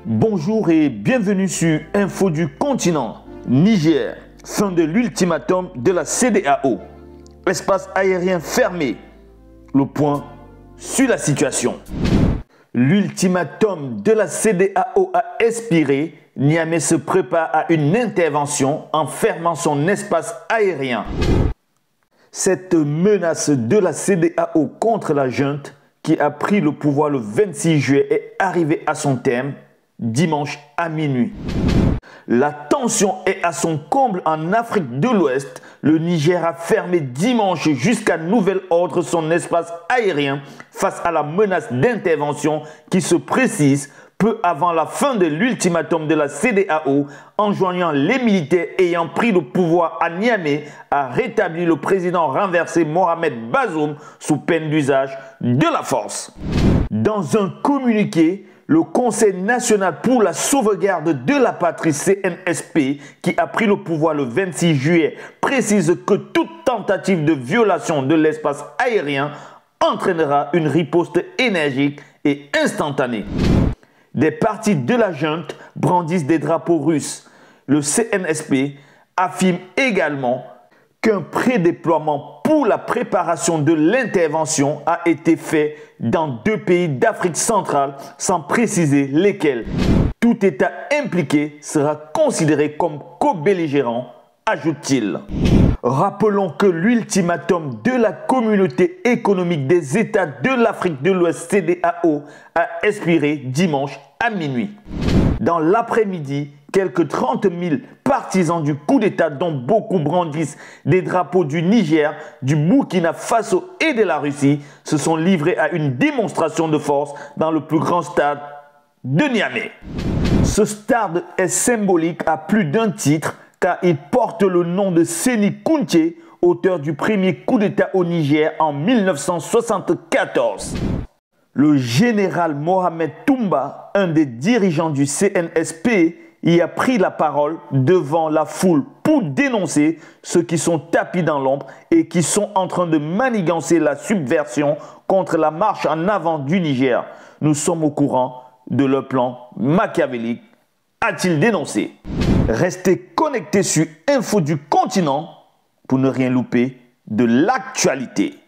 Bonjour et bienvenue sur Info du continent. Niger, fin de l'ultimatum de la CEDEAO. Espace aérien fermé. Le point sur la situation. L'ultimatum de la CEDEAO a expiré. Niamey se prépare à une intervention en fermant son espace aérien. Cette menace de la CEDEAO contre la junte qui a pris le pouvoir le 26 juillet est arrivée à son terme dimanche à minuit. La tension est à son comble en Afrique de l'Ouest. Le Niger a fermé dimanche jusqu'à nouvel ordre son espace aérien face à la menace d'intervention qui se précise peu avant la fin de l'ultimatum de la CEDEAO, enjoignant les militaires ayant pris le pouvoir à Niamey à rétablir le président renversé Mohamed Bazoum sous peine d'usage de la force. Dans un communiqué, le Conseil national pour la sauvegarde de la patrie CNSP, qui a pris le pouvoir le 26 juillet, précise que toute tentative de violation de l'espace aérien entraînera une riposte énergique et instantanée. Des partis de la junte brandissent des drapeaux russes. Le CNSP affirme également qu'un prédéploiement pour la préparation de l'intervention a été fait dans 2 pays d'Afrique centrale sans préciser lesquels. Tout État impliqué sera considéré comme co-belligérant, ajoute-t-il. Rappelons que l'ultimatum de la Communauté économique des États de l'Afrique de l'Ouest CEDEAO a expiré dimanche à minuit. Dans l'après-midi, quelques 30 000 partisans du coup d'État, dont beaucoup brandissent des drapeaux du Niger, du Burkina Faso et de la Russie, se sont livrés à une démonstration de force dans le plus grand stade de Niamey. Ce stade est symbolique à plus d'un titre car il porte le nom de Séni Kountché, auteur du premier coup d'État au Niger en 1974. Le général Mohamed Toumba, un des dirigeants du CNSP, y a pris la parole devant la foule pour dénoncer ceux qui sont tapis dans l'ombre et qui sont en train de manigancer la subversion contre la marche en avant du Niger. Nous sommes au courant de leur plan machiavélique, a-t-il dénoncé. Restez connectés sur Info du continent pour ne rien louper de l'actualité.